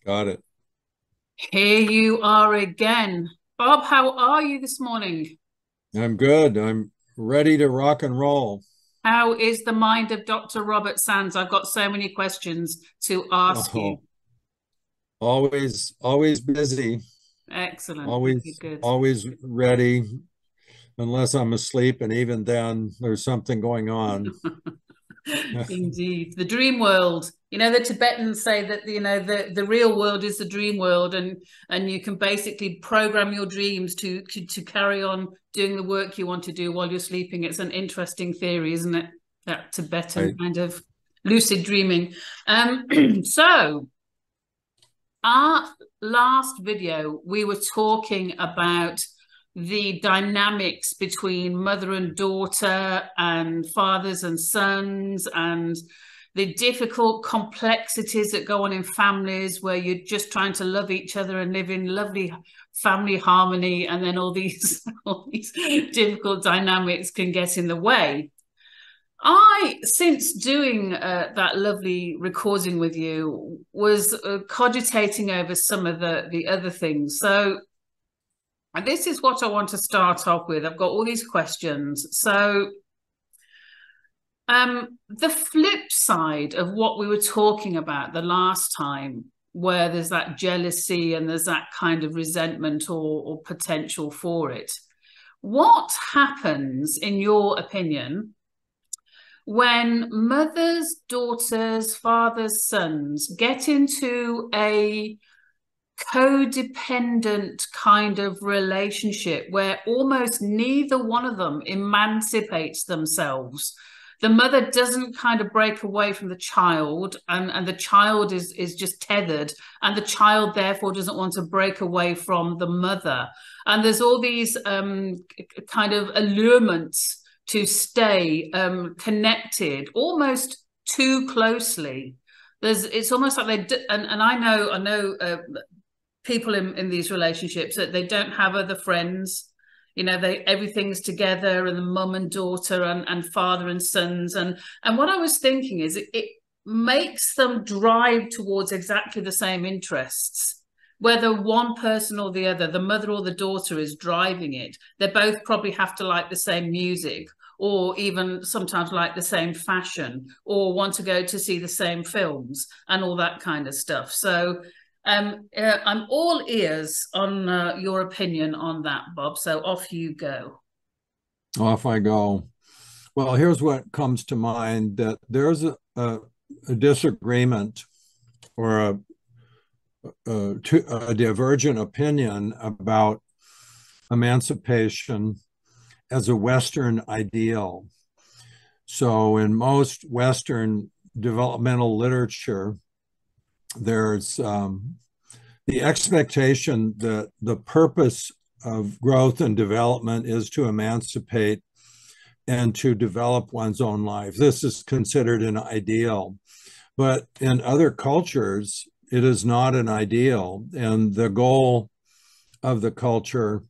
Got it. Here you are again. Bob, how are you this morning? I'm good. I'm ready to rock and roll. How is the mind of Dr. Robert Sands? I've got so many questions to ask you. Oh, always busy. Excellent. Okay, Always, good. always ready, unless I'm asleep, and even then, there's something going on. Indeed. The dream world. The Tibetans say that the real world is the dream world, and you can basically program your dreams to carry on doing the work you want to do while you're sleeping. It's an interesting theory, isn't it? That Tibetan Right. kind of lucid dreaming. So our last video, we were talking about the dynamics between mother and daughter and fathers and sons and the difficult complexities that go on in families where you're just trying to love each other and live in lovely family harmony, and then all these all these difficult dynamics can get in the way. Since doing that lovely recording with you, was cogitating over some of the other things. So, and this is what I want to start off with. I've got all these questions. So, the flip side of what we were talking about the last time, where there's that jealousy and there's that kind of resentment or potential for it, what happens, in your opinion, when mothers, daughters, fathers, sons get into a codependent kind of relationship where almost neither one of them emancipates themselves? The mother doesn't kind of break away from the child, and the child is just tethered, and the child therefore doesn't want to break away from the mother. And there's all these kind of allurements to stay connected almost too closely. It's almost like they do, and I know people in these relationships that they don't have other friends. They everything's together, and the mum and daughter and father and sons. And what I was thinking is it makes them drive towards exactly the same interests. Whether one person or the other, the mother or the daughter, is driving it, they both probably have to like the same music, or even sometimes like the same fashion, or want to go to see the same films and all that kind of stuff. So I'm all ears on your opinion on that, Bob. So off you go. Off I go. Well, here's what comes to mind, that there's a disagreement or a divergent opinion about emancipation as a Western ideal. So, in most Western developmental literature, there's the expectation that the purpose of growth and development is to emancipate and to develop one's own life. This is considered an ideal. But in other cultures, it is not an ideal. And the goal of the culture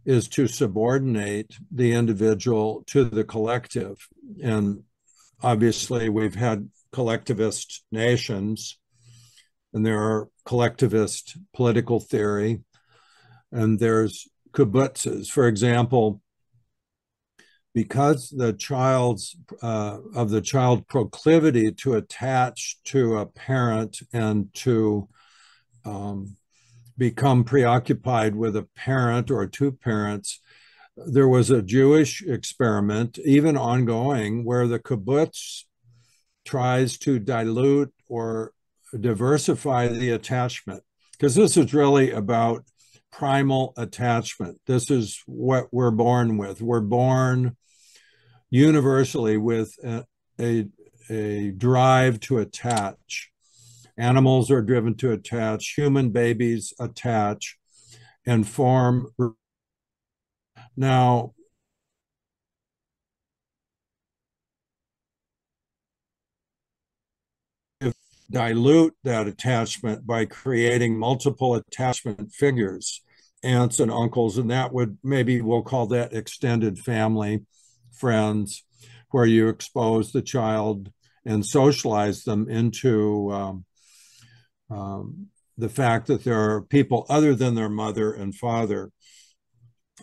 is to subordinate the individual to the collective. And obviously, we've had collectivist nations, and there are collectivist political theory, and there's kibbutzes. For example, because the child's of the child proclivity to attach to a parent and to become preoccupied with a parent or two parents, there was a Jewish experiment, even ongoing, where the kibbutz tries to dilute or diversify the attachment, because this is really about primal attachment. This is what we're born with. We're born universally with a drive to attach. Animals are driven to attach, human babies attach and form. Now, if dilute that attachment by creating multiple attachment figures, aunts and uncles, and that would, maybe we'll call that extended family, friends, where you expose the child and socialize them into the fact that there are people other than their mother and father.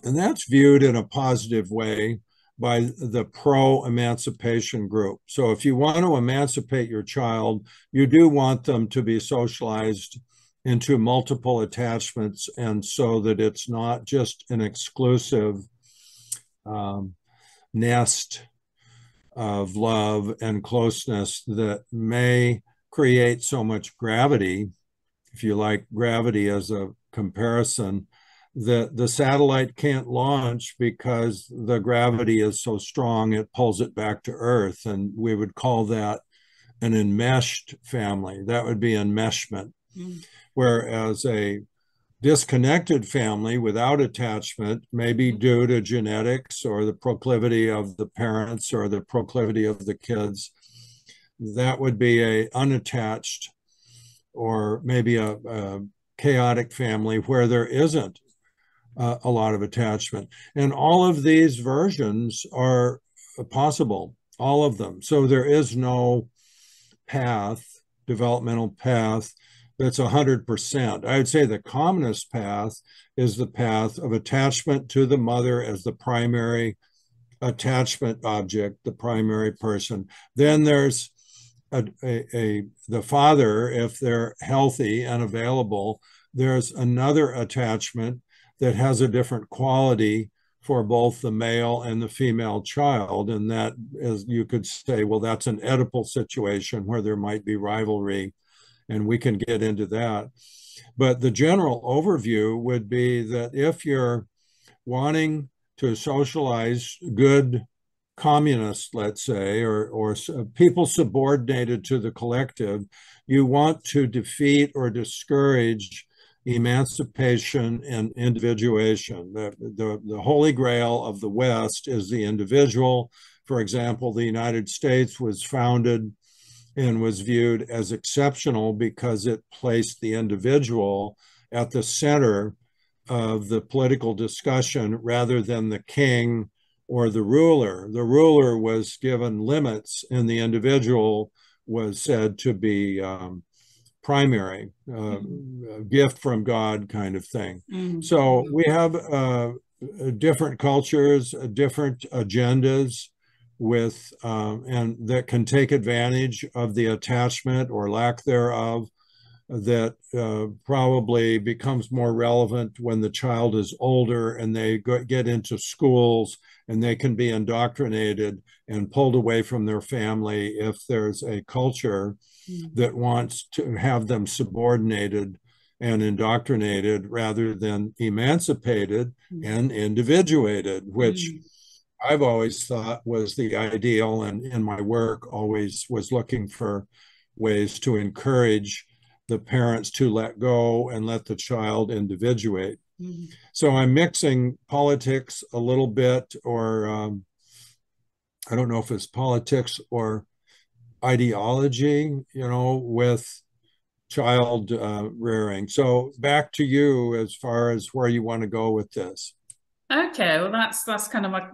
And that's viewed in a positive way by the pro-emancipation group. So if you want to emancipate your child, you do want them to be socialized into multiple attachments, and so that it's not just an exclusive nest of love and closeness that may create so much gravity, if you like gravity as a comparison, that the satellite can't launch because the gravity is so strong it pulls it back to Earth. And we would call that an enmeshed family. That would be enmeshment. Whereas a disconnected family without attachment may be due to genetics or the proclivity of the parents or the proclivity of the kids. That would be a unattached or maybe a chaotic family where there isn't a lot of attachment. And all of these versions are possible, all of them. So there is no path, developmental path, that's 100%. I would say the commonest path is the path of attachment to the mother as the primary attachment object, the primary person. Then there's the father, if they're healthy and available, there's another attachment that has a different quality for both the male and the female child. And that is, you could say, well, that's an Oedipal situation where there might be rivalry, and we can get into that. But the general overview would be that if you're wanting to socialize good communists, let's say, or people subordinated to the collective, you want to defeat or discourage emancipation and individuation. The holy grail of the West is the individual. For example, the United States was founded and was viewed as exceptional because it placed the individual at the center of the political discussion rather than the king or the ruler. The ruler was given limits, and the individual was said to be primary, gift from God kind of thing. So we have different cultures, different agendas with, and that can take advantage of the attachment or lack thereof, that probably becomes more relevant when the child is older and they get into schools and they can be indoctrinated and pulled away from their family if there's a culture that wants to have them subordinated and indoctrinated rather than emancipated and individuated, which I've always thought was the ideal, and in my work always was looking for ways to encourage the parents to let go and let the child individuate. So I'm mixing politics a little bit, or I don't know if it's politics or ideology, with child rearing. So back to you as far as where you want to go with this. Okay, well, that's kind of my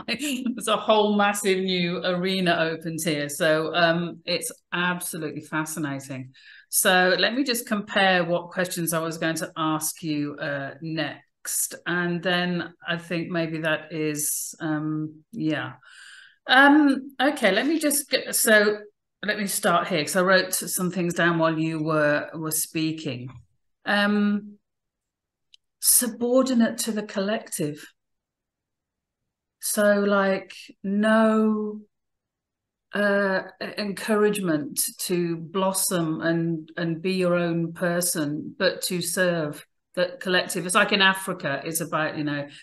there's a whole massive new arena opened here. So it's absolutely fascinating. So let me just compare what questions I was going to ask you next. And then I think maybe that is, yeah. Okay, let me just get, so let me start here because I wrote some things down while you were speaking. Subordinate to the collective. So like no encouragement to blossom and be your own person, but to serve the collective. It's like in Africa, it's about,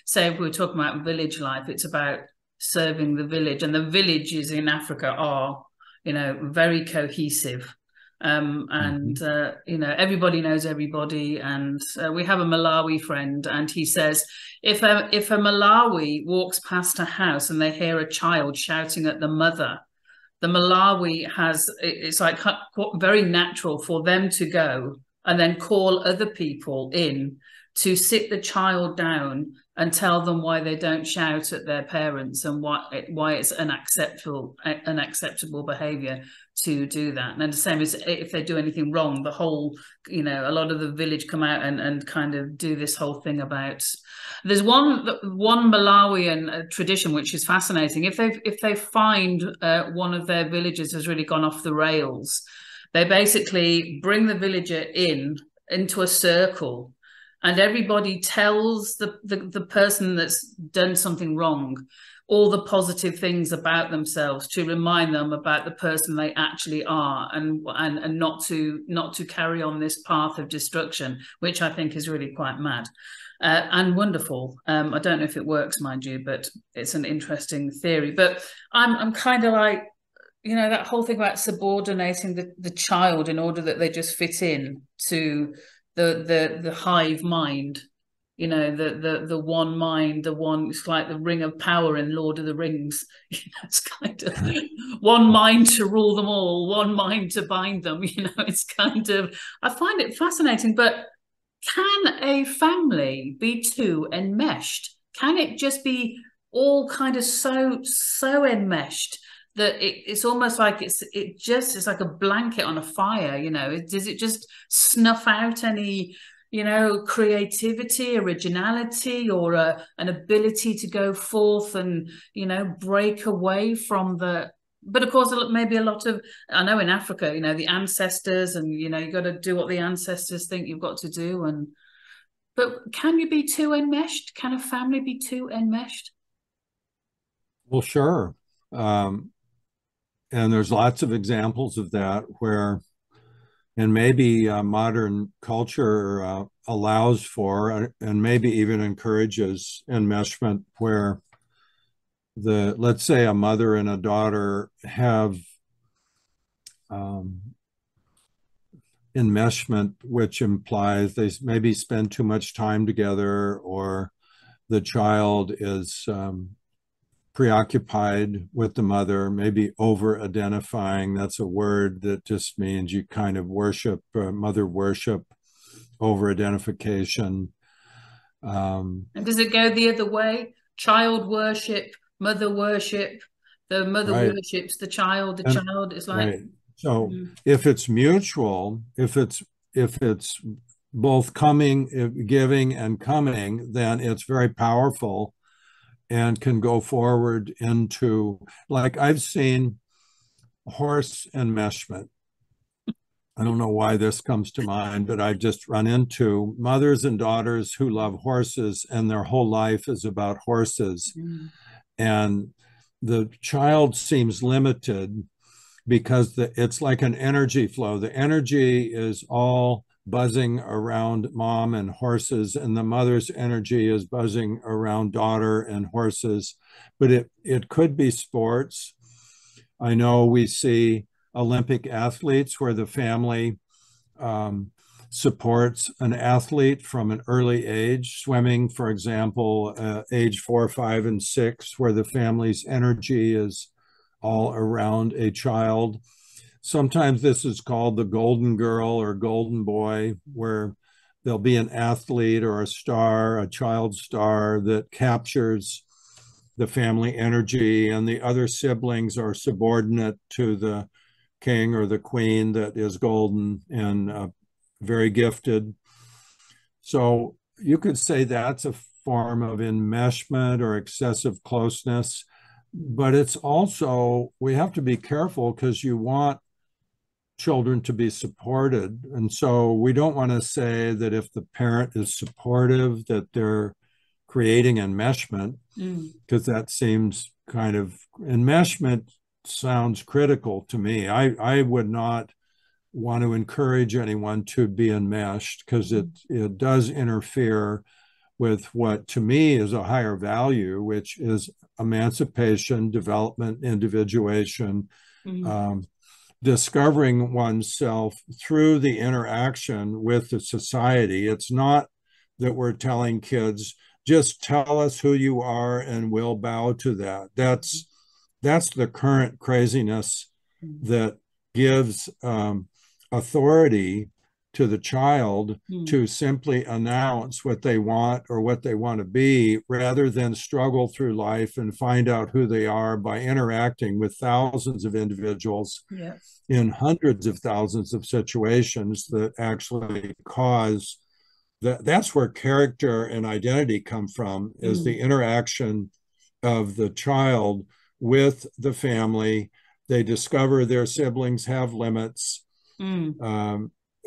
say if we were talking about village life, it's about serving the village, and the villages in Africa are, very cohesive. Everybody knows everybody. And we have a Malawi friend, and he says, if a Malawi walks past a house and they hear a child shouting at the mother, the Malawi it's like very natural for them to go and then call other people in to sit the child down and tell them why they don't shout at their parents and why it's unacceptable behavior to do that. And the same as if they do anything wrong, the whole, a lot of the village come out and kind of do this whole thing about. There's one Malawian tradition which is fascinating. If they find one of their villagers has really gone off the rails, they basically bring the villager into a circle, and everybody tells the person that's done something wrong all the positive things about themselves to remind them about the person they actually are, and not to carry on this path of destruction, which I think is really quite mad and wonderful. I don't know if it works, mind you, but it's an interesting theory. But I'm kind of like, that whole thing about subordinating the child in order that they just fit in to the hive mind, the one mind, it's like the ring of power in Lord of the Rings. It's kind of one mind to rule them all, one mind to bind them. It's kind of, I find it fascinating. But can a family be too enmeshed? Can it just be all kind of so enmeshed that it's almost like it's like a blanket on a fire? Does it just snuff out any creativity, originality, or an ability to go forth and break away from the? But of course, maybe a lot of, I know in Africa, the ancestors, and you got to do what the ancestors think you've got to do. But can you be too enmeshed? Can a family be too enmeshed? Well, sure. And there's lots of examples of that where, and maybe modern culture allows for, and maybe even encourages enmeshment, where let's say a mother and a daughter have enmeshment, which implies they maybe spend too much time together, or the child is preoccupied with the mother, maybe over-identifying. That's a word that just means you kind of worship, mother worship, over-identification. And does it go the other way? Child worship, mother worship, the mother worships the child is like. Right. So if it's mutual, if it's both giving and coming, then it's very powerful and can go forward into, like, I've seen horse enmeshment. I don't know why this comes to mind, but I've just run into mothers and daughters who love horses, and their whole life is about horses. And the child seems limited because it's like an energy flow. The energy is all buzzing around mom and horses, and the mother's energy is buzzing around daughter and horses. But it could be sports. I know we see Olympic athletes where the family supports an athlete from an early age. Swimming, for example, age 4, 5, and 6, where the family's energy is all around a child. Sometimes this is called the golden girl or golden boy, where there'll be an athlete or a star, a child star, that captures the family energy, and the other siblings are subordinate to the king or the queen that is golden and very gifted. So you could say that's a form of enmeshment or excessive closeness. But it's also, we have to be careful because you want children to be supported. And so we don't want to say that if the parent is supportive, that they're creating enmeshment, because that seems kind of, enmeshment sounds critical to me. I would not want to encourage anyone to be enmeshed, because it does interfere with what to me is a higher value, which is emancipation, development, individuation, discovering oneself through the interaction with the society. It's not that we're telling kids, just tell us who you are and we'll bow to that. That's the current craziness that gives authority to the child to simply announce what they want or what they want to be, rather than struggle through life and find out who they are by interacting with thousands of individuals in hundreds of thousands of situations that actually cause that. That's where character and identity come from, is the interaction of the child with the family. They discover their siblings have limits.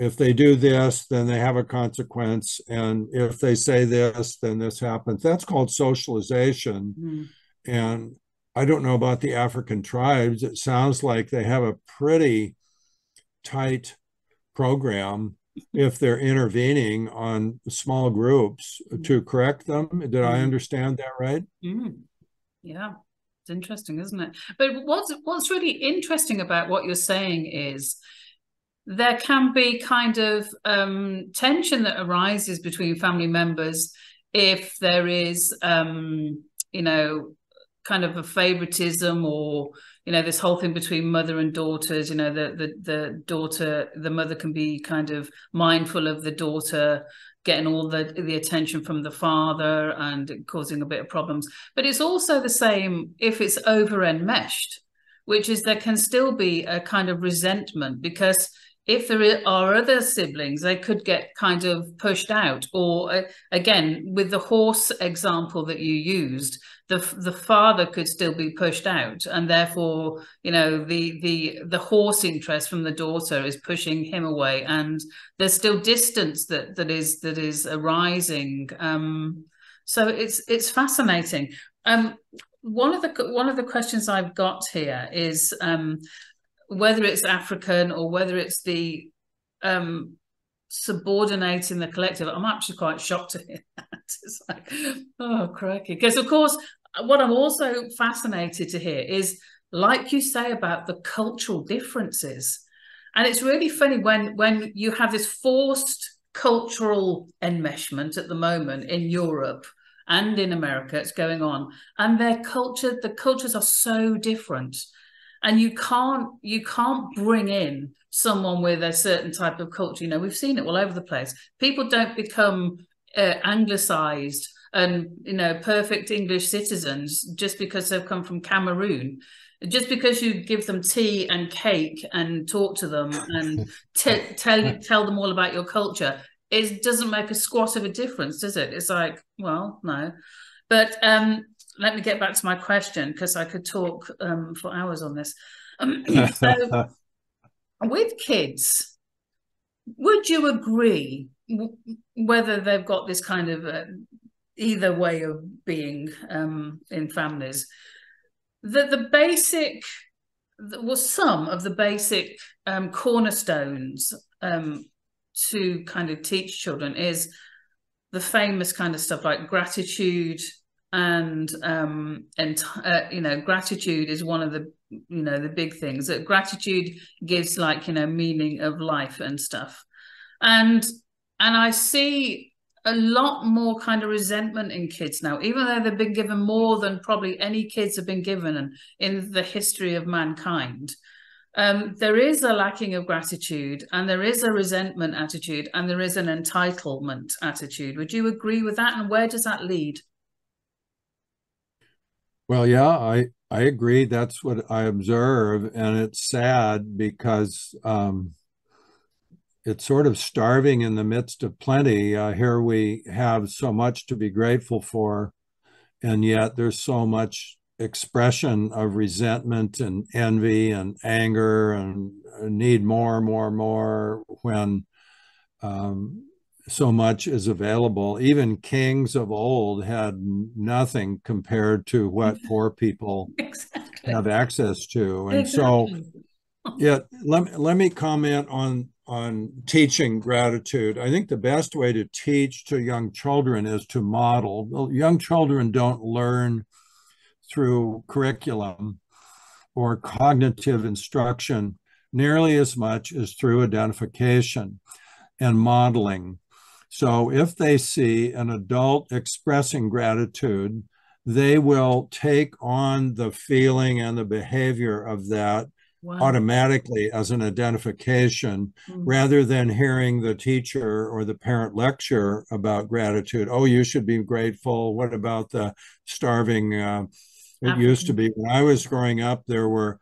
If they do this, then they have a consequence. And if they say this, then this happens. That's called socialization. And I don't know about the African tribes. It sounds like they have a pretty tight program if they're intervening on small groups to correct them. Did I understand that right? Yeah, it's interesting, isn't it? But what's really interesting about what you're saying is there can be kind of tension that arises between family members if there is, you know, kind of a favoritism, or, you know, this whole thing between mother and daughters. You know, the mother can be kind of mindful of the daughter getting all the attention from the father and causing a bit of problems. But it's also the same if it's over enmeshed, which is there can still be a kind of resentment, because if there are other siblings, they could get kind of pushed out. Or again, with the horse example that you used, the father could still be pushed out, and therefore, you know, the horse interest from the daughter is pushing him away, and there's still distance that is arising. So it's fascinating. One of the questions I've got here is whether it's African or whether it's the subordinating the collective. I'm actually quite shocked to hear that. It's like, oh, crikey. Because, of course, what I'm also fascinated to hear is, like you say, about the cultural differences. And it's really funny when you have this forced cultural enmeshment at the moment in Europe and in America, it's going on. And the cultures are so different. And you can't bring in someone with a certain type of culture. You know, we've seen it all over the place. People don't become anglicized and, you know, perfect English citizens just because they've come from Cameroon. Just because you give them tea and cake and talk to them and tell them all about your culture, it doesn't make a squat of a difference, does it? It's like, well, no. But let me get back to my question, because I could talk for hours on this. So, with kids, would you agree, whether they've got this kind of either way of being in families, that some of the basic cornerstones to kind of teach children is the famous kind of stuff like gratitude, and you know, gratitude is one of the, you know, the big things that gratitude gives, like, you know, meaning of life and stuff. And I see a lot more kind of resentment in kids now, even though they've been given more than probably any kids have been given in the history of mankind. There is a lacking of gratitude, and there is a resentment attitude, and there is an entitlement attitude. Would you agree with that? And where does that lead? Well, yeah, I agree. That's what I observe, and it's sad because it's sort of starving in the midst of plenty. Here we have so much to be grateful for, and yet there's so much expression of resentment and envy and anger and need more, when so much is available. Even kings of old had nothing compared to what poor people Exactly. have access to. And Exactly. so, yeah, let me comment on teaching gratitude. I think the best way to teach to young children is to model. Well, young children don't learn through curriculum or cognitive instruction nearly as much as through identification and modeling. So if they see an adult expressing gratitude, they will take on the feeling and the behavior of that Wow. automatically as an identification, rather than hearing the teacher or the parent lecture about gratitude. Oh, you should be grateful. What about the starving? It used to African. be when I was growing up, there were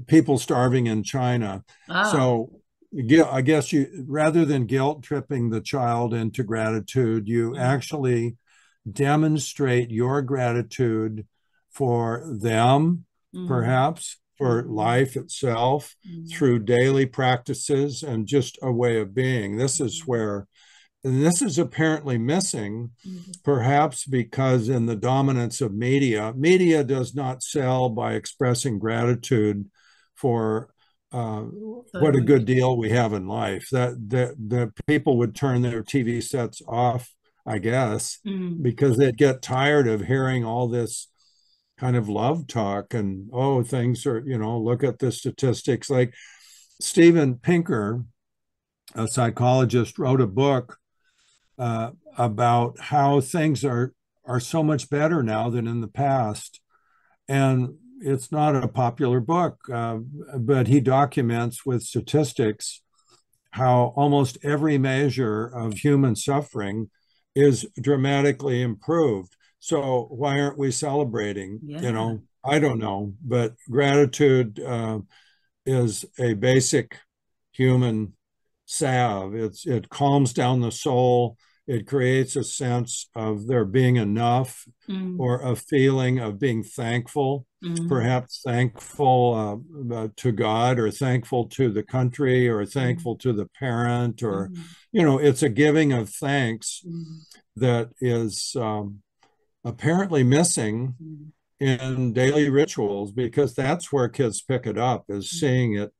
people starving in China. Ah. So I guess you, rather than guilt tripping the child into gratitude, you actually demonstrate your gratitude for them, perhaps for life itself, through daily practices and just a way of being. This is where, and this is apparently missing, perhaps because in the dominance of media, media does not sell by expressing gratitude for what a good deal we have in life. That people would turn their TV sets off, I guess, because they'd get tired of hearing all this kind of love talk and, oh, things are, look at the statistics. Like Steven Pinker, a psychologist, wrote a book about how things are so much better now than in the past. And it's not a popular book, but he documents with statistics how almost every measure of human suffering is dramatically improved. So why aren't we celebrating? Yeah. I don't know, but gratitude is a basic human salve. It calms down the soul. It creates a sense of there being enough, or a feeling of being thankful, perhaps thankful to God, or thankful to the country, or thankful to the parent, or, it's a giving of thanks that is apparently missing in daily rituals, because that's where kids pick it up, is seeing it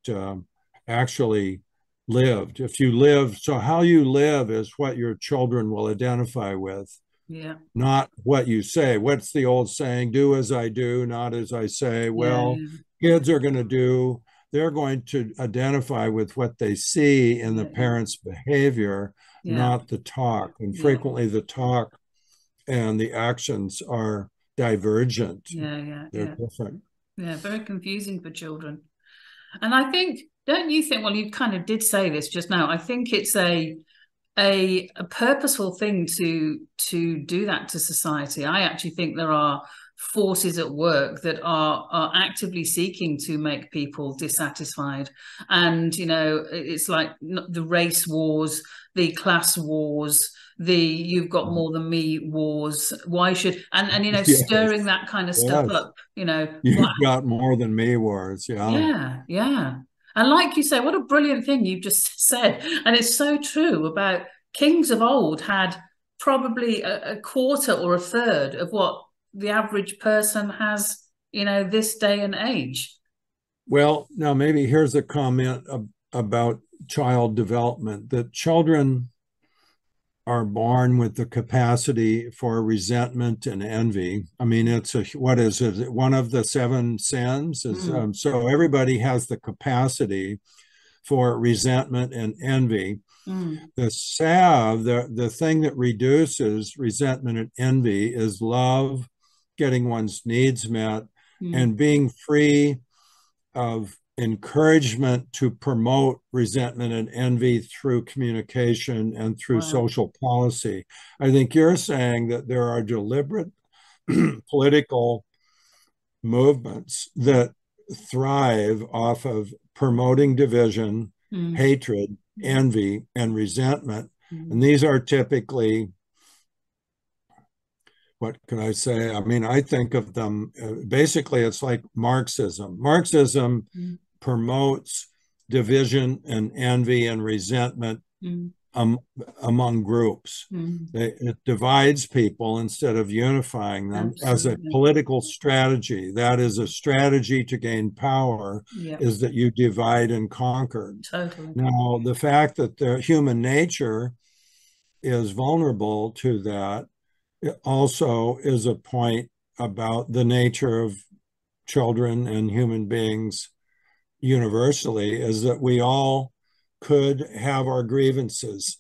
actually lived. If you live, so how you live is what your children will identify with, not what you say. What's the old saying? Do as I do, not as I say. Well, kids are going to do, they're going to identify with what they see in the parents' behavior, not the talk. And frequently the talk and the actions are divergent. They're different. Very confusing for children. And I think, don't you think, well, you kind of did say this just now, I think it's a purposeful thing to do that to society. I actually think there are forces at work that are actively seeking to make people dissatisfied. And, it's like the race wars, the class wars, the you've got more than me wars. Why should, and stirring that kind of stuff up, You've got more than me wars. Yeah. And like you say, what a brilliant thing you've just said. And it's so true about kings of old had probably a quarter or a third of what the average person has, this day and age. Well, now maybe here's a comment about child development, that children are born with the capacity for resentment and envy. I mean, what is it? One of the seven sins is, so everybody has the capacity for resentment and envy. The salve, the thing that reduces resentment and envy, is love, getting one's needs met, and being free of encouragement to promote resentment and envy through communication and through social policy. I think you're saying that there are deliberate political movements that thrive off of promoting division, hatred, envy, and resentment. And these are typically, what can I say? I mean, I think of them, basically, it's like Marxism. Marxism promotes division and envy and resentment among groups. It divides people instead of unifying them. Absolutely. As a political strategy. That is a strategy to gain power, is that you divide and conquer. Totally. Now, the fact that the human nature is vulnerable to that, it also is a point about the nature of children and human beings universally, is that we all could have our grievances.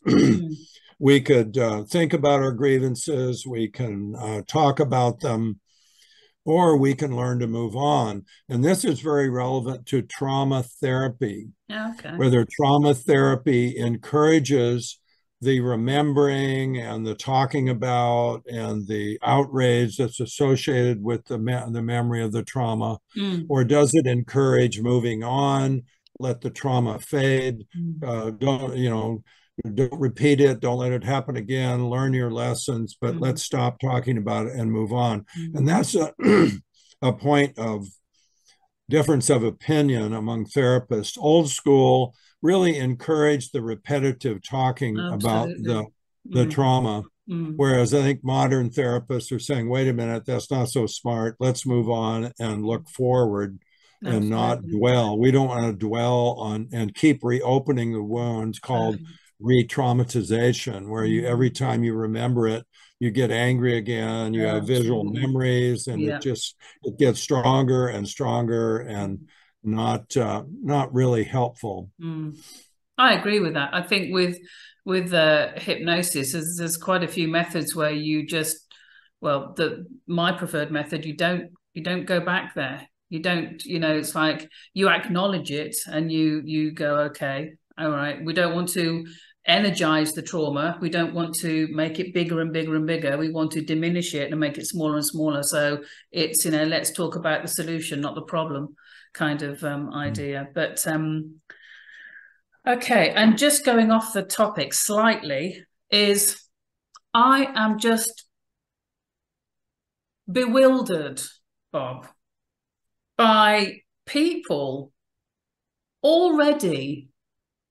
We could think about our grievances. We can talk about them. or we can learn to move on. And this is very relevant to trauma therapy, Okay. whether trauma therapy encourages the remembering and the talking about and the outrage that's associated with the memory of the trauma, or does it encourage moving on, let the trauma fade, don't repeat it, don't let it happen again, learn your lessons, but let's stop talking about it and move on. And that's a point of difference of opinion among therapists. Old school really encouraged the repetitive talking about the trauma, whereas I think modern therapists are saying, wait a minute, that's not so smart, let's move on and look forward and not dwell. We don't want to dwell on and keep reopening the wounds, called re-traumatization, where you every time you remember it, you get angry again, you have visual memories, and it gets stronger and stronger and not really helpful. I agree with that. I think with hypnosis, there's quite a few methods where you just, well, my preferred method, you don't go back there. You don't, it's like you acknowledge it and you go, okay, all right, we don't want to energize the trauma. We don't want to make it bigger and bigger and bigger. We want to diminish it and make it smaller and smaller. So it's, let's talk about the solution, not the problem kind of idea. But okay, and just going off the topic slightly, is I am just bewildered, Bob, by people already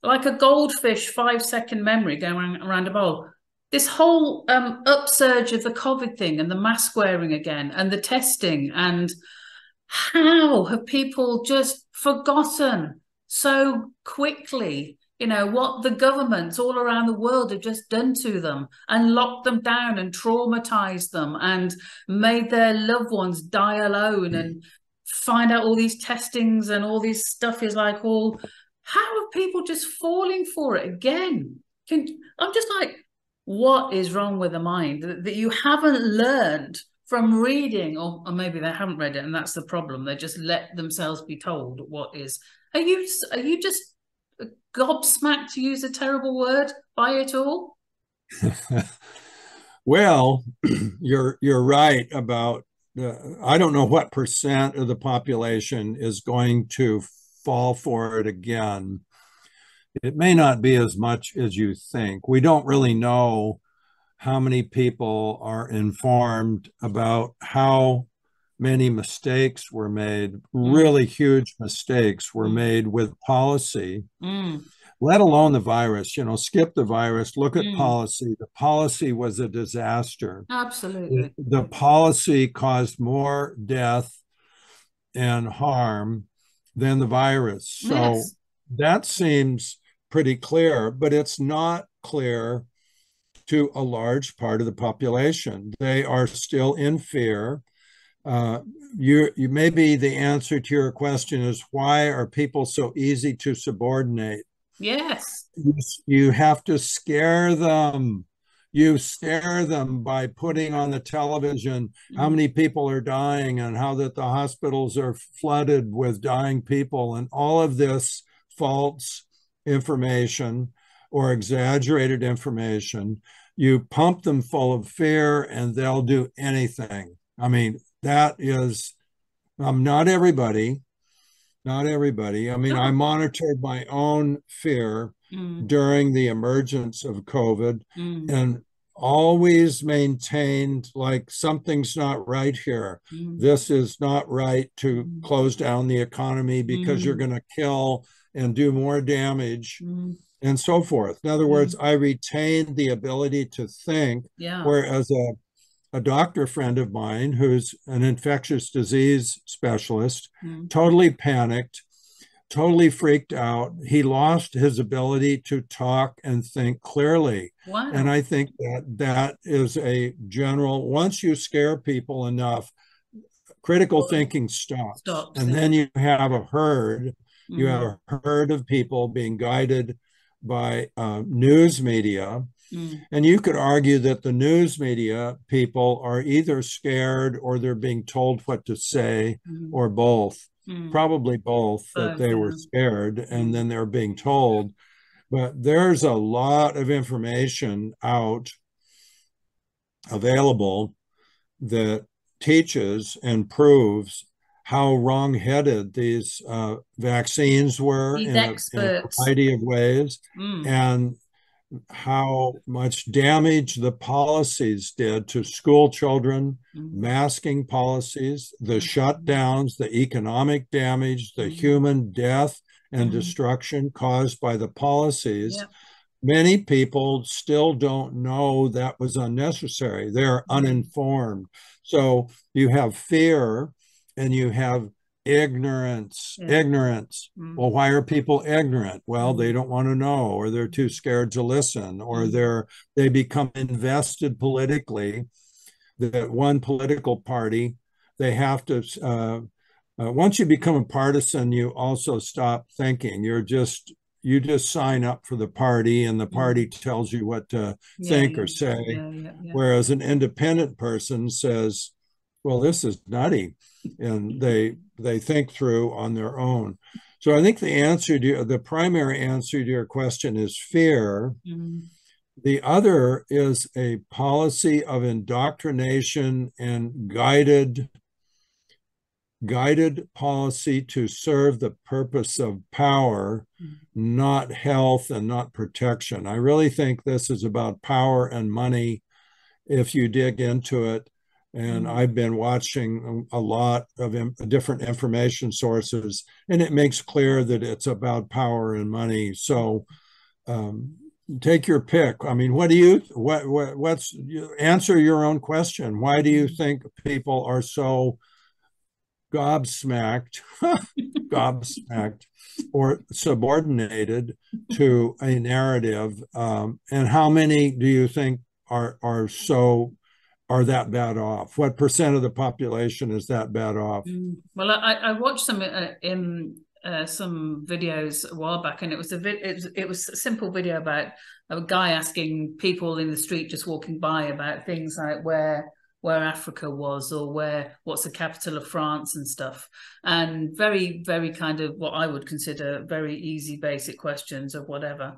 like a goldfish 5-second memory going around a bowl. This whole upsurge of the COVID thing and the mask wearing again and the testing, and how have people just forgotten so quickly, what the governments all around the world have just done to them and locked them down and traumatized them and made their loved ones die alone and find out all these testings and all this stuff is like all, how are people just falling for it again? I'm just like, what is wrong with the mind that you haven't learned from reading, or maybe they haven't read it and that's the problem. They just let themselves be told what is. Are you just gobsmacked, to use a terrible word, by it all? Well, you're right about I don't know what percent of the population is going to fall for it again. It may not be as much as you think. We don't really know how many people are informed about how many mistakes were made, really huge mistakes were made with policy, let alone the virus. Skip the virus, look at policy. The policy was a disaster. Absolutely. The policy caused more death and harm than the virus. So that seems pretty clear, but it's not clear to a large part of the population. They are still in fear. You maybe the answer to your question is, why are people so easy to subordinate? Yes. You have to scare them. You scare them by putting on the television how many people are dying and how that the hospitals are flooded with dying people, and all of this false information or exaggerated information. You pump them full of fear and they'll do anything. I mean, that is not everybody. I mean, I monitored my own fear during the emergence of COVID and always maintained like something's not right here. This is not right to close down the economy because you're going to kill and do more damage and so forth. In other words, I retained the ability to think, whereas a doctor friend of mine who's an infectious disease specialist totally panicked, totally freaked out. He lost his ability to talk and think clearly. Wow. And I think that is a general, once you scare people enough, critical thinking stops. And then you have a herd. You have a herd of people being guided by news media And you could argue that the news media people are either scared or they're being told what to say, or both. Probably both, that they were scared and then they're being told. But there's a lot of information out available that teaches and proves how wrong-headed these vaccines were in a variety of ways, and how much damage the policies did to school children, masking policies, the shutdowns, the economic damage, the human death and destruction caused by the policies. Many people still don't know that was unnecessary. They're uninformed. So you have fear and you have ignorance. Well, why are people ignorant? Well, they don't want to know, or they're too scared to listen, or they become invested politically, that one political party, they have to once you become a partisan, you also stop thinking. You just sign up for the party, and the party tells you what to think or say. Whereas an independent person says, well, this is nutty, and they think through on their own. So I think the primary answer to your question is fear. The other is a policy of indoctrination and guided policy to serve the purpose of power, not health and not protection. I really think this is about power and money if you dig into it. And I've been watching a lot of different information sources, and it makes clear that it's about power and money. So take your pick. I mean, answer your own question. Why do you think people are so gobsmacked or subordinated to a narrative? And how many do you think are that bad off? What percent of the population is that bad off? Well, I watched some videos a while back, and it was a simple video about a guy asking people in the street just walking by about things like where Africa was, or what's the capital of France and stuff, and very, very kind of what I would consider very easy, basic questions of whatever.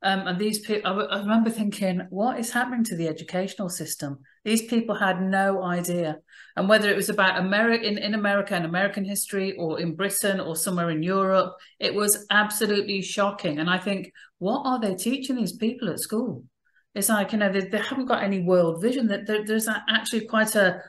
And these people, I remember thinking, what is happening to the educational system? These people had no idea. And whether it was about in America and American history, or in Britain, or somewhere in Europe, it was absolutely shocking. And I think, what are they teaching these people at school? It's like, they haven't got any world vision. That there's actually quite a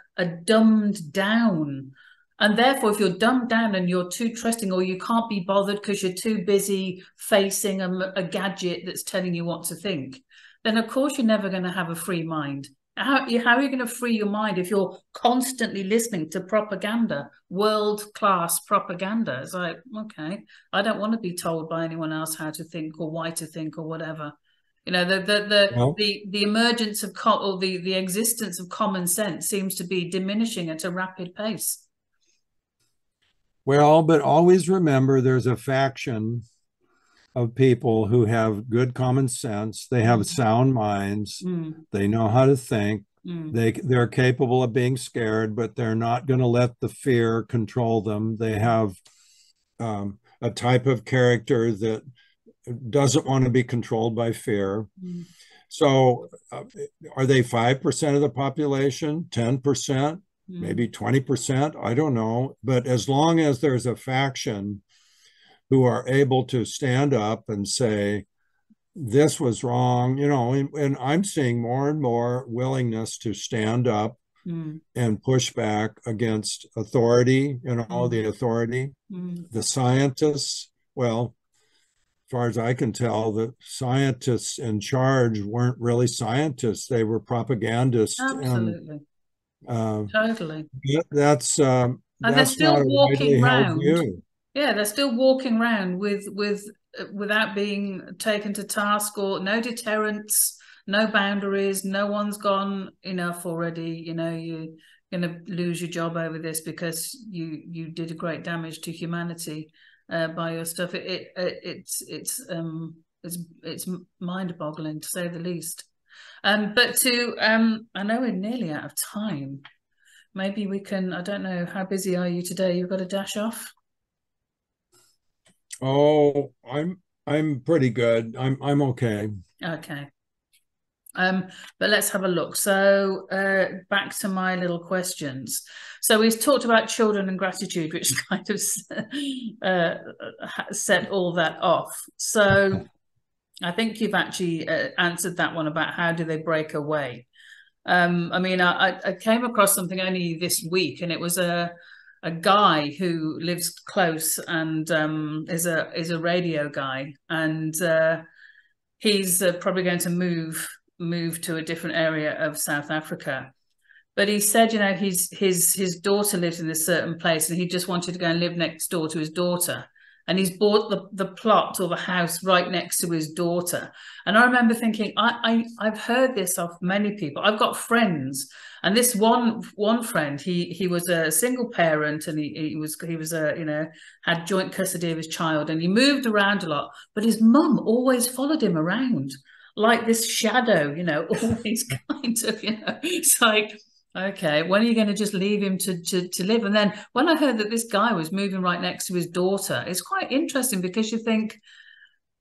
dumbed down. And therefore, if you're dumbed down and you're too trusting, or you can't be bothered because you're too busy facing a gadget that's telling you what to think, then of course you're never going to have a free mind. How are you going to free your mind if you're constantly listening to propaganda, world-class propaganda? It's like, okay, I don't want to be told by anyone else how to think or why to think or whatever. The emergence of or the existence of common sense seems to be diminishing at a rapid pace. Well, but always remember, there's a faction of people who have good common sense. They have sound minds. They know how to think. They're capable of being scared, but they're not going to let the fear control them. They have a type of character that doesn't want to be controlled by fear. So are they 5% of the population, 10%? Maybe 20%, I don't know. But as long as there's a faction who are able to stand up and say, this was wrong, and I'm seeing more and more willingness to stand up and push back against authority, the authority. The scientists, well, as far as I can tell, the scientists in charge weren't really scientists. They were propagandists. Absolutely. Totally. That's and they're still walking around. View. Yeah, they're still walking around without being taken to task, or no deterrents, no boundaries. No one's gone, enough already. You're going to lose your job over this because you did a great damage to humanity by your stuff. It's mind-boggling, to say the least. But I know we're nearly out of time. Maybe we can, I don't know, how busy are you today? You've got to dash off? Oh, I'm pretty good. I'm okay. Okay. But let's have a look. So back to my little questions. So we've talked about children and gratitude, which kind of set all that off. So I think you've actually answered that one about how do they break away. I mean, I came across something only this week, and it was a guy who lives close and is a radio guy, and he's probably going to move to a different area of South Africa. But he said, you know, his daughter lives in a certain place, and he just wanted to go and live next door to his daughter. And he's bought the plot or the house right next to his daughter. And I remember thinking, I've heard this of many people. I've got friends, and this one friend, he was a single parent, and he was you know, had joint custody of his child, and he moved around a lot. But his mum always followed him around like this shadow, you know, always kind of, you know, it's like, okay, when are you going to just leave him to live? And then when I heard that this guy was moving right next to his daughter, it's quite interesting because you think,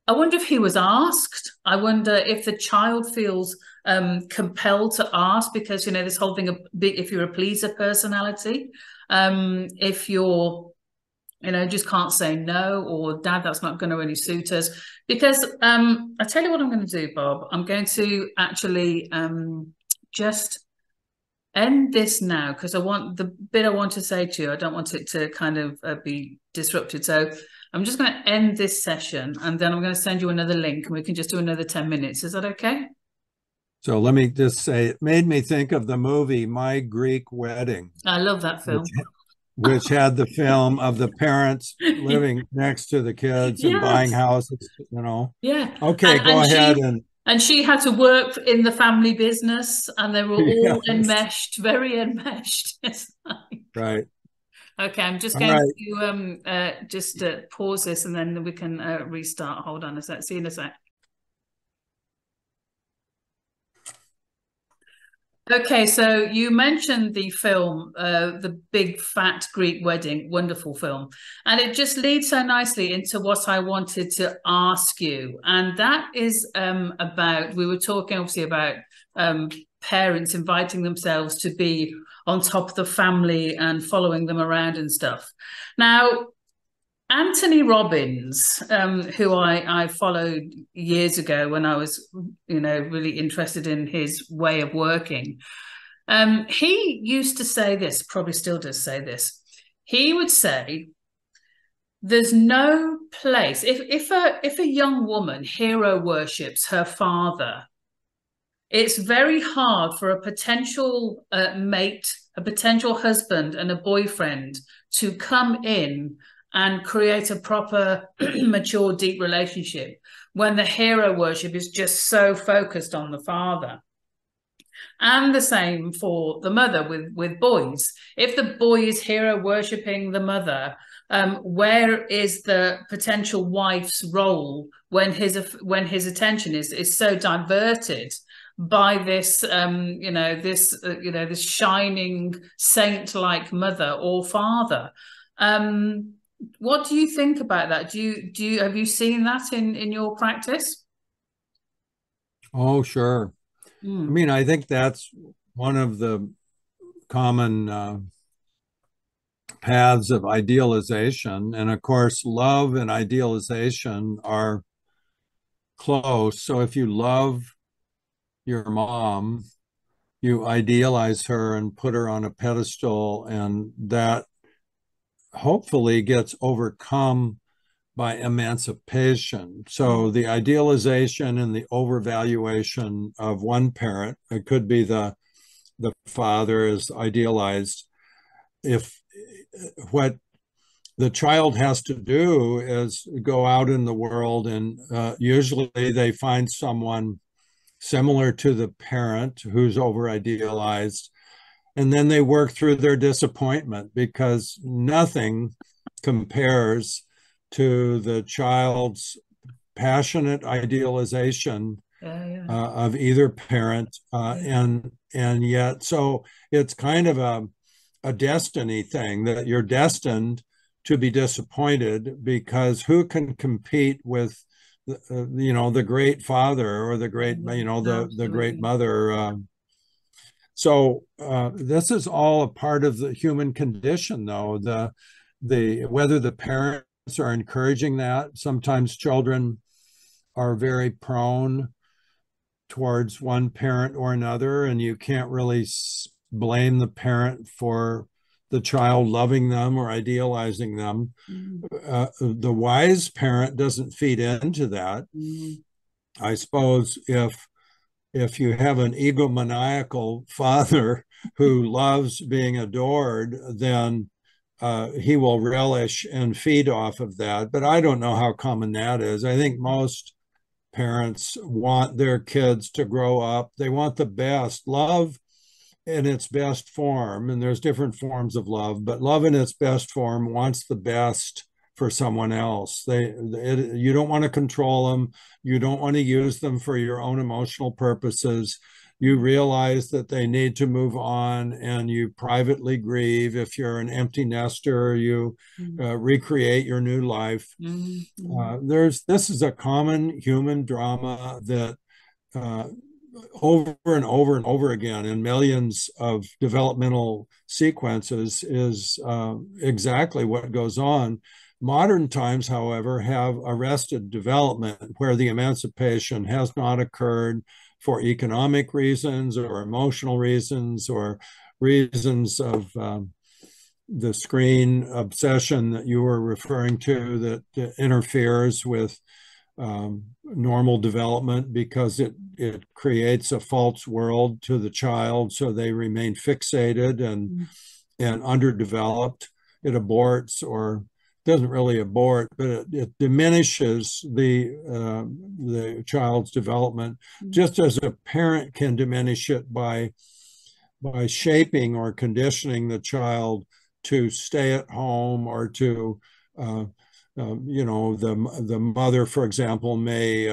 I wonder if he was asked. I wonder if the child feels compelled to ask because, you know, this whole thing of if you're a pleaser personality, if you're, you know, just can't say no, or dad, that's not going to really suit us. Because I tell you what I'm going to do, Bob. I'm going to actually just end this now because I want the bit I want to say to you. I don't want it to kind of be disrupted. So I'm just going to end this session, and then I'm going to send you another link, and we can just do another 10 minutes. Is that okay? So let me just say, it made me think of the movie My Greek Wedding. I love that film. Which had the film of the parents living next to the kids and buying houses, you know. Yeah. Okay, go ahead. And she had to work in the family business, and they were all enmeshed, very enmeshed. Right. Okay, I'm just going to just pause this, and then we can restart. Hold on a sec. See you in a sec. Okay, so you mentioned the film, The Big Fat Greek Wedding, wonderful film. And it just leads so nicely into what I wanted to ask you. And that is about, we were talking obviously about parents inviting themselves to be on top of the family and following them around and stuff. Now, Anthony Robbins, who I followed years ago when I was, you know, really interested in his way of working, he used to say this, probably still does say this. He would say, there's no place, if a young woman hero worships her father, it's very hard for a potential mate, a potential husband and a boyfriend to come in and create a proper, mature, deep relationship when the hero worship is just so focused on the father. And the same for the mother with boys. If the boy is hero worshipping the mother, where is the potential wife's role when his attention is so diverted by this, you know, this shining saint-like mother or father? What do you think about that? Have you seen that in your practice? Oh, sure. I mean, I think that's one of the common paths of idealization. And of course, love and idealization are close. So if you love your mom, you idealize her and put her on a pedestal, and that hopefully gets overcome by emancipation. So the idealization and the overvaluation of one parent, it could be the father is idealized. If what the child has to do is go out in the world, and usually they find someone similar to the parent who's over idealized, and then they work through their disappointment because nothing compares to the child's passionate idealization of either parent, and yet, so it's kind of a destiny thing that you're destined to be disappointed, because who can compete with the great father or the great the great mother. So this is all a part of the human condition, though. The whether the parents are encouraging that. Sometimes children are very prone towards one parent or another, and you can't really blame the parent for the child loving them or idealizing them. The wise parent doesn't feed into that. I suppose if you have an egomaniacal father who loves being adored, then he will relish and feed off of that. But I don't know how common that is. I think most parents want their kids to grow up. They want the best. Love in its best form, and there's different forms of love, but love in its best form wants the best for someone else. You don't want to control them. You don't want to use them for your own emotional purposes. You realize that they need to move on, and you privately grieve. If you're an empty nester, you recreate your new life. This is a common human drama that over and over and over again in millions of developmental sequences is exactly what goes on. Modern times, however, have arrested development where the emancipation has not occurred for economic reasons or emotional reasons or reasons of the screen obsession that you were referring to, that interferes with normal development because it creates a false world to the child, so they remain fixated and underdeveloped. It aborts, or doesn't really abort, but it diminishes the child's development, just as a parent can diminish it by shaping or conditioning the child to stay at home, or to the mother, for example, may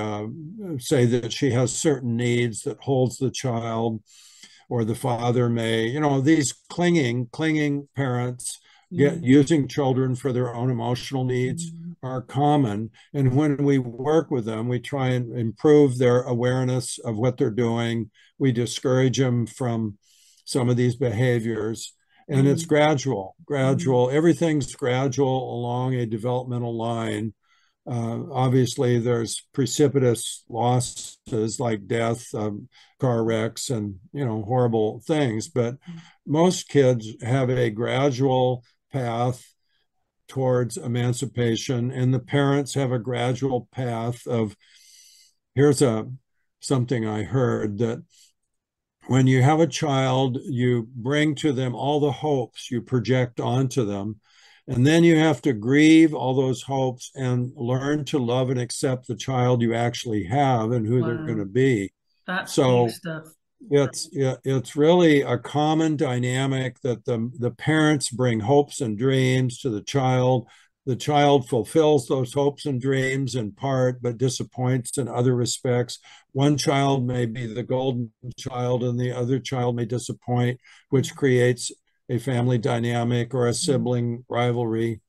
say that she has certain needs that holds the child, or the father may, these clinging parents using children for their own emotional needs are common. And when we work with them, we try and improve their awareness of what they're doing. We discourage them from some of these behaviors. And it's gradual. Everything's gradual along a developmental line. Obviously, there's precipitous losses like death, car wrecks, and horrible things. But most kids have a gradual path towards emancipation, and the parents have a gradual path of. Here's something I heard, that when you have a child, you bring to them all the hopes you project onto them. And then you have to grieve all those hopes and learn to love and accept the child you actually have and who they're going to be. That's so deep stuff. It's really a common dynamic that the parents bring hopes and dreams to the child. The child fulfills those hopes and dreams in part, but disappoints in other respects. One child may be the golden child, and the other child may disappoint, which creates a family dynamic or a sibling rivalry.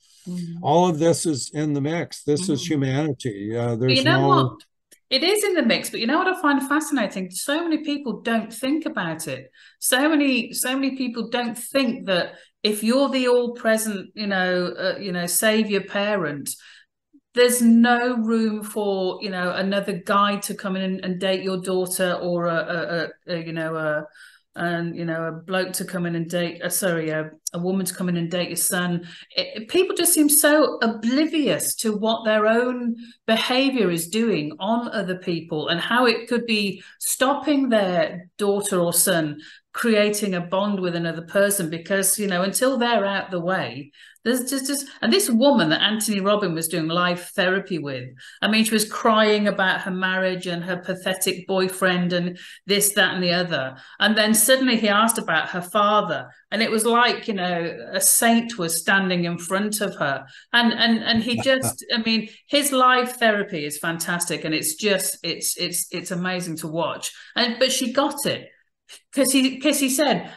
All of this is in the mix. This is humanity. There's what? It is in the mix, but you know what I find fascinating? So many people don't think about it. So many people don't think that if you're the all-present, savior parent, there's no room for another guy to come in and date your daughter, or a bloke to come in and date, a woman to come in and date your son. People just seem so oblivious to what their own behavior is doing on other people, and how it could be stopping their daughter or son creating a bond with another person, because until they're out the way, There's just, and this woman that Anthony Robin was doing live therapy with, I mean, she was crying about her marriage and her pathetic boyfriend and this, that, and the other. And then suddenly he asked about her father. And it was like, you know, a saint was standing in front of her. And he just, I mean, his live therapy is fantastic. And it's just, it's amazing to watch. But she got it. Because he said,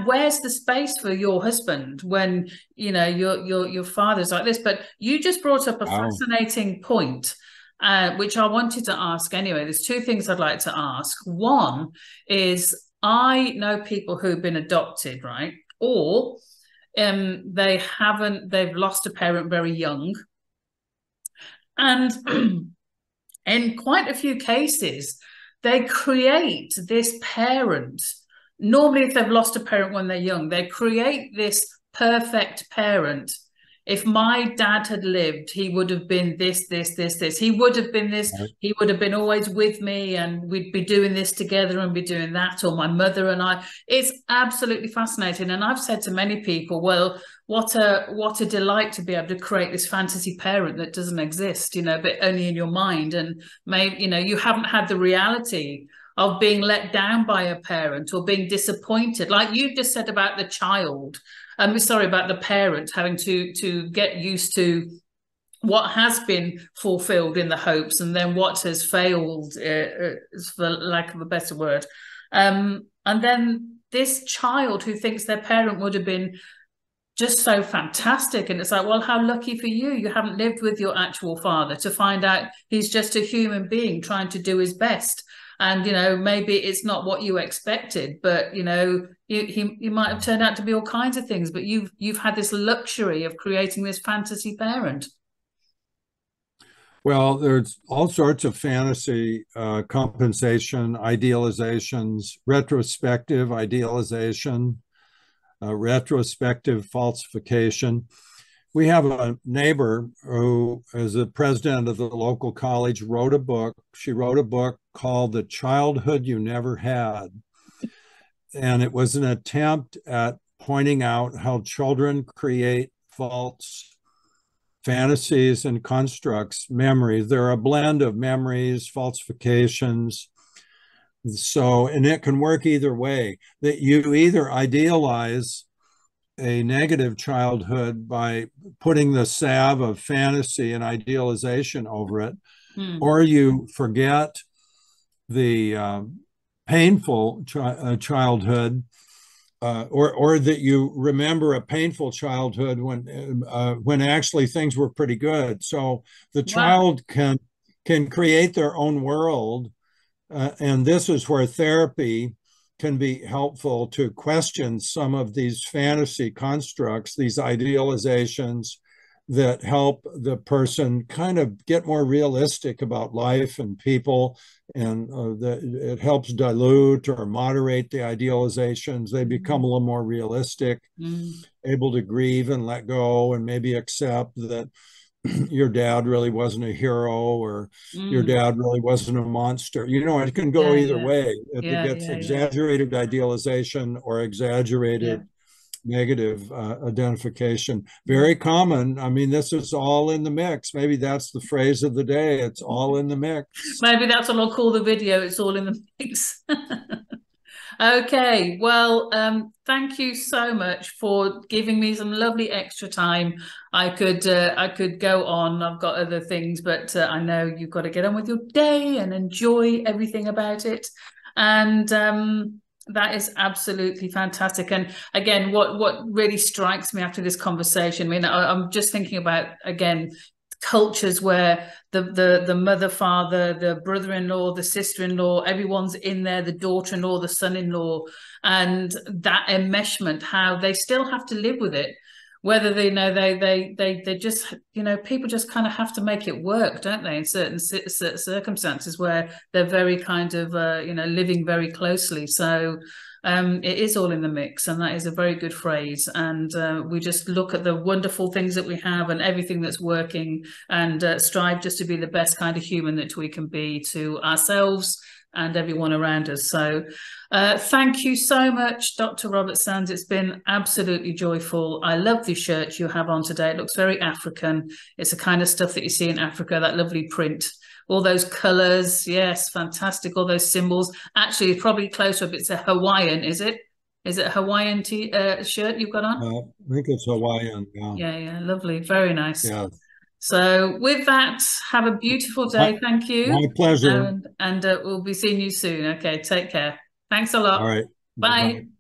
where's the space for your husband when, you know, your father's like this? But you just brought up a fascinating point, which I wanted to ask anyway. There's two things I'd like to ask. One is, I know people who've been adopted, right? Or they've lost a parent very young. And in quite a few cases, they create this parent. Normally, if they've lost a parent when they're young, they create this perfect parent. If my dad had lived, he would have been this, this, this, this. He would have been this. He would have been always with me, and we'd be doing this together and be doing that, or my mother and I. It's absolutely fascinating. And I've said to many people, well, what a delight to be able to create this fantasy parent that doesn't exist, you know, but only in your mind. And maybe, you know, you haven't had the reality of being let down by a parent or being disappointed, like you've just said about the child. About the parent having to get used to what has been fulfilled in the hopes and then what has failed, for lack of a better word. And then this child who thinks their parent would have been just so fantastic. And it's like, well, how lucky for you. You haven't lived with your actual father to find out he's just a human being trying to do his best. And, you know, maybe it's not what you expected, but, you know, you might have turned out to be all kinds of things, but you've had this luxury of creating this fantasy parent. Well, there's all sorts of fantasy, compensation, idealizations, retrospective idealization, retrospective falsification. We have a neighbor who, as the president of the local college, wrote a book. She wrote a book called The Childhood You Never Had. And it was an attempt at pointing out how children create false fantasies and constructs, memories. They're a blend of memories, falsifications. So, and it can work either way, that you either idealize a negative childhood by putting the salve of fantasy and idealization over it, or you forget the painful childhood, or that you remember a painful childhood when actually things were pretty good. So the child can create their own world, and this is where therapy can be helpful to question some of these fantasy constructs, these idealizations that help the person kind of get more realistic about life and people, and it helps dilute or moderate the idealizations. They become a little more realistic, able to grieve and let go and maybe accept that your dad really wasn't a hero, or your dad really wasn't a monster. You know, it can go either way. It gets exaggerated idealization or exaggerated negative identification. Very common. I mean, this is all in the mix. Maybe that's the phrase of the day. It's all in the mix. Maybe that's what I'll call the video. It's all in the mix. Okay, well, thank you so much for giving me some lovely extra time. I could go on. I've got other things, but I know you've got to get on with your day and enjoy everything about it. And that is absolutely fantastic. And again, what really strikes me after this conversation, I mean, I'm just thinking about, again, cultures where the mother, father, the brother-in-law, the sister-in-law, everyone's in there, the daughter-in-law, the son-in-law, and that enmeshment, how they still have to live with it, whether they know they just, you know, people just kind of have to make it work, don't they, in certain circumstances where they're very kind of you know, living very closely. So it is all in the mix, and that is a very good phrase. And we just look at the wonderful things that we have and everything that's working, and strive just to be the best kind of human that we can be to ourselves and everyone around us. So thank you so much, Dr. Robert Sands. It's been absolutely joyful. I love the shirt you have on today. It looks very African. It's the kind of stuff that you see in Africa, that lovely print. All those colors, yes, fantastic. All those symbols. Actually, it's probably closer up. It's a Hawaiian, is it? Is it a Hawaiian shirt you've got on? I think it's Hawaiian. Yeah, lovely. Very nice. Yeah. So with that, have a beautiful day. Thank you. My pleasure. And we'll be seeing you soon. Okay, take care. Thanks a lot. All right. Bye. Bye-bye.